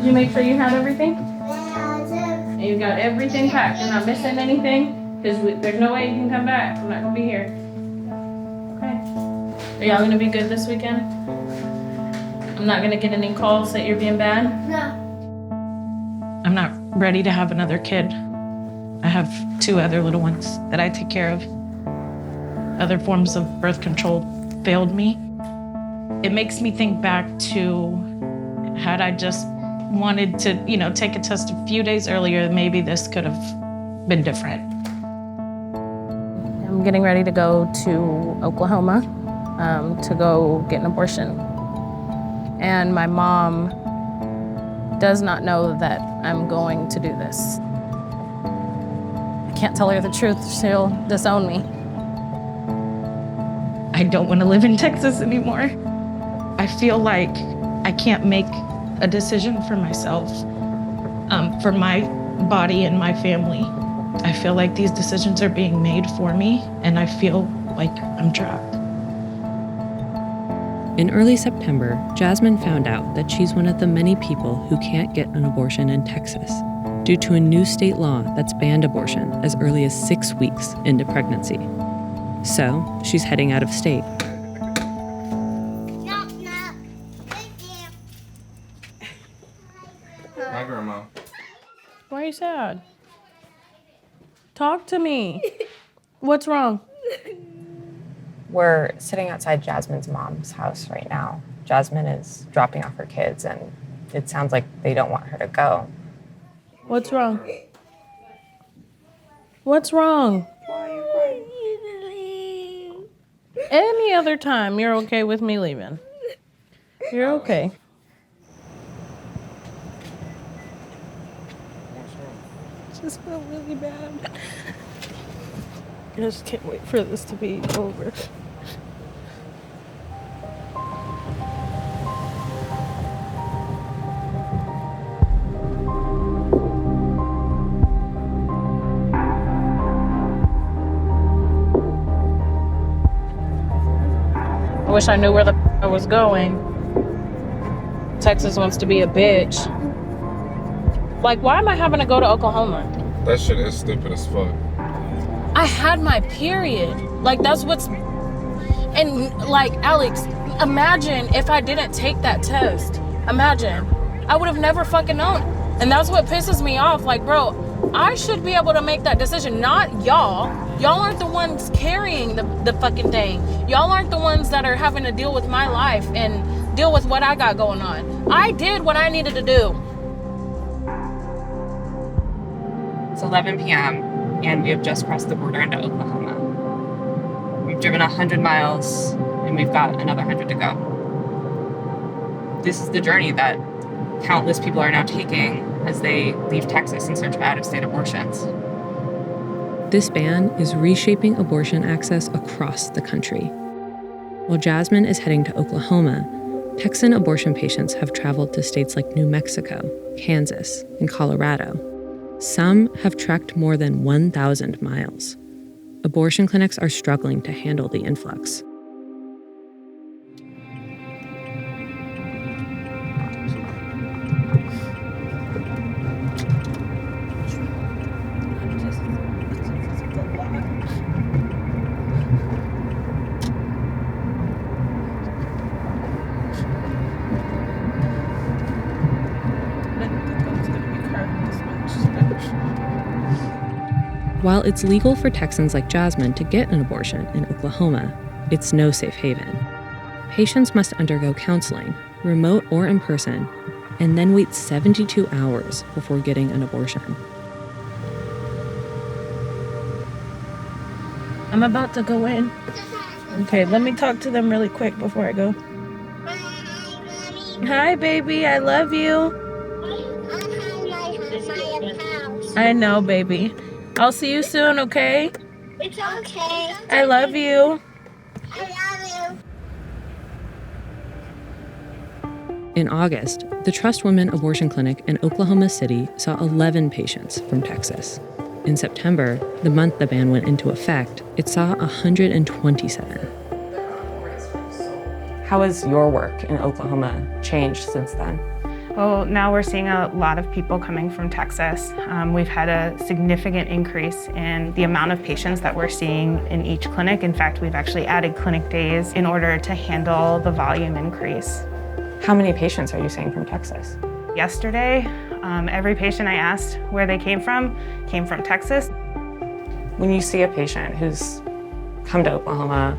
Did you make sure you had everything? And you got everything packed. You're not missing anything? Because there's no way you can come back. I'm not going to be here. Okay. Are y'all going to be good this weekend? I'm not going to get any calls that you're being bad? No. I'm not ready to have another kid. I have 2 other little ones that I take care of. Other forms of birth control failed me. It makes me think back to had I just wanted to, take a test a few days earlier, maybe this could have been different. I'm getting ready to go to Oklahoma to go get an abortion. And my mom does not know that I'm going to do this. I can't tell her the truth, she'll disown me. I don't want to live in Texas anymore. I feel like I can't make a decision for myself, for my body and my family. I feel like these decisions are being made for me, and I feel like I'm trapped. In early September, Jasmine found out that she's one of the many people who can't get an abortion in Texas due to a new state law that's banned abortion as early as 6 weeks into pregnancy. So she's heading out of state. Hi, Grandma. Why are you sad? Talk to me. What's wrong? We're sitting outside Jasmine's mom's house right now. Jasmine is dropping off her kids, and it sounds like they don't want her to go. What's wrong? What's wrong? Any other time, you're okay with me leaving. You're okay. I just feel really bad. I just can't wait for this to be over. I wish I knew where the I was going. Texas wants to be a bitch. Like, why am I having to go to Oklahoma? That shit is stupid as fuck. I had my period. Like, that's what's... And, like, Alex, imagine if I didn't take that test. Imagine. I would have never fucking known. And that's what pisses me off. Like, bro, I should be able to make that decision, not y'all. Y'all aren't the ones carrying the fucking thing. Y'all aren't the ones that are having to deal with my life and deal with what I got going on. I did what I needed to do. It's 11 p.m., and we have just crossed the border into Oklahoma. We've driven 100 miles, and we've got another 100 to go. This is the journey that countless people are now taking as they leave Texas in search of out-of-state abortions. This ban is reshaping abortion access across the country. While Jasmine is heading to Oklahoma, Texan abortion patients have traveled to states like New Mexico, Kansas, and Colorado. Some have trekked more than 1,000 miles. Abortion clinics are struggling to handle the influx. While it's legal for Texans like Jasmine to get an abortion in Oklahoma, it's no safe haven. Patients must undergo counseling, remote or in person, and then wait 72 hours before getting an abortion. I'm about to go in. Okay, let me talk to them really quick before I go. Hi, baby. I love you. I know, baby. I'll see you soon, okay? It's okay. I love you. I love you. In August, the Trust Women Abortion Clinic in Oklahoma City saw 11 patients from Texas. In September, the month the ban went into effect, it saw 127. How has your work in Oklahoma changed since then? Well, now we're seeing a lot of people coming from Texas. We've had a significant increase in the amount of patients that we're seeing in each clinic. In fact, we've actually added clinic days in order to handle the volume increase. How many patients are you seeing from Texas? Yesterday, every patient I asked where they came from Texas. When you see a patient who's come to Oklahoma,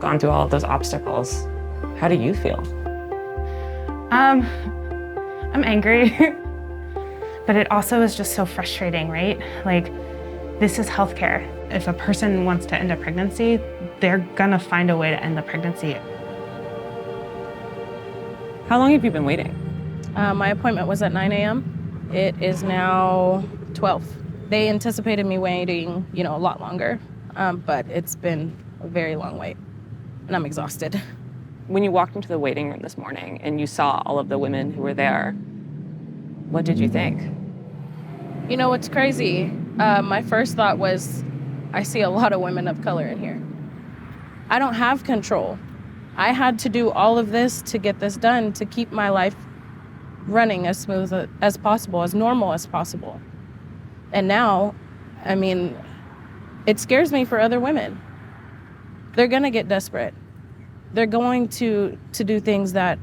gone through all of those obstacles, how do you feel? I'm angry, but it also is just so frustrating, right? Like, this is healthcare. If a person wants to end a pregnancy, they're gonna find a way to end the pregnancy. How long have you been waiting? My appointment was at 9 a.m. It is now 12. They anticipated me waiting, a lot longer, but it's been a very long wait, and I'm exhausted. When you walked into the waiting room this morning and you saw all of the women who were there, what did you think? What's crazy? My first thought was, I see a lot of women of color in here. I don't have control. I had to do all of this to get this done, to keep my life running as smooth as possible, as normal as possible. And now, it scares me for other women. They're gonna get desperate. They're going to do things that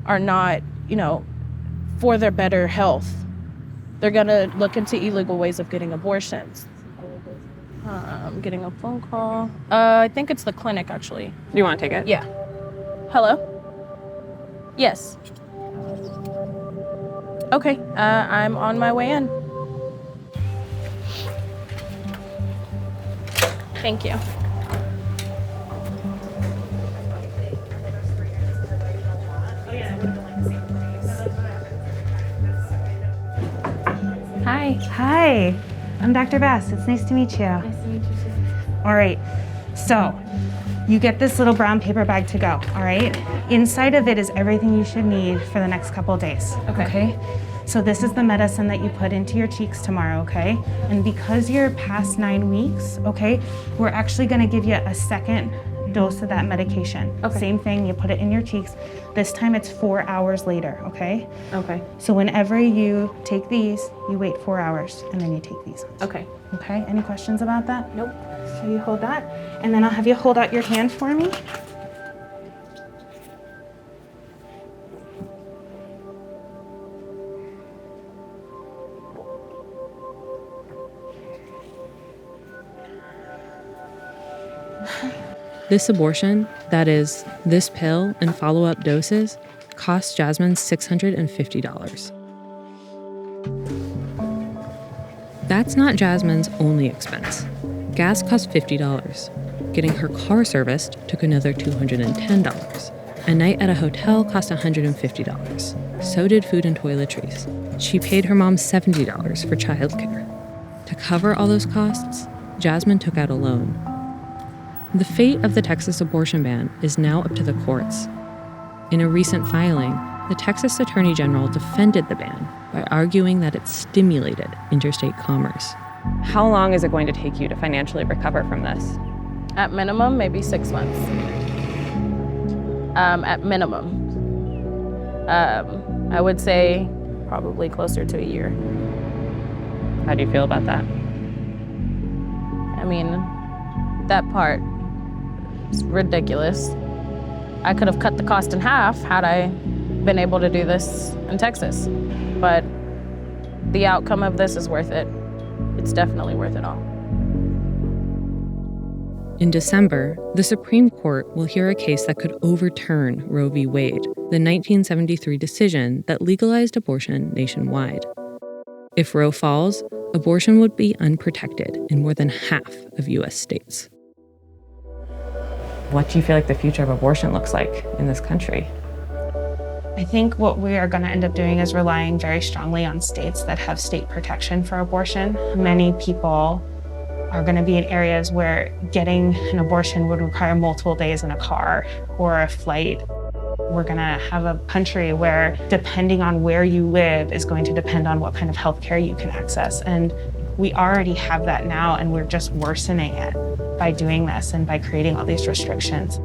are not, for their better health. They're gonna look into illegal ways of getting abortions. I'm getting a phone call. I think it's the clinic, actually. Do you want to take it? Yeah. Hello? Yes. Okay, I'm on my way in. Thank you. Hi, I'm Dr. Bass. It's nice to meet you. Nice to meet you too. All right, so you get this little brown paper bag to go, all right? Inside of it is everything you should need for the next couple days, okay? So this is the medicine that you put into your cheeks tomorrow, okay? And because you're past 9 weeks, okay, we're actually gonna give you a second dose of that medication. Okay. Same thing, you put it in your cheeks. This time it's 4 hours later, okay? Okay. So whenever you take these, you wait 4 hours and then you take these. Okay. Okay, any questions about that? Nope. So you hold that, and then I'll have you hold out your hand for me. This abortion, that is, this pill and follow-up doses, cost Jasmine $650. That's not Jasmine's only expense. Gas cost $50. Getting her car serviced took another $210. A night at a hotel cost $150. So did food and toiletries. She paid her mom $70 for childcare. To cover all those costs, Jasmine took out a loan. The fate of the Texas abortion ban is now up to the courts. In a recent filing, the Texas Attorney General defended the ban by arguing that it stimulated interstate commerce. How long is it going to take you to financially recover from this? At minimum, maybe 6 months. At minimum. I would say probably closer to a year. How do you feel about that? That part is ridiculous. I could have cut the cost in half had I been able to do this in Texas. But the outcome of this is worth it. It's definitely worth it all. In December, the Supreme Court will hear a case that could overturn Roe v. Wade, the 1973 decision that legalized abortion nationwide. If Roe falls, abortion would be unprotected in more than half of U.S. states. What do you feel like the future of abortion looks like in this country? I think what we are going to end up doing is relying very strongly on states that have state protection for abortion. Many people are going to be in areas where getting an abortion would require multiple days in a car or a flight. We're going to have a country where, depending on where you live, is going to depend on what kind of health care you can access. And we already have that now, and we're just worsening it by doing this and by creating all these restrictions.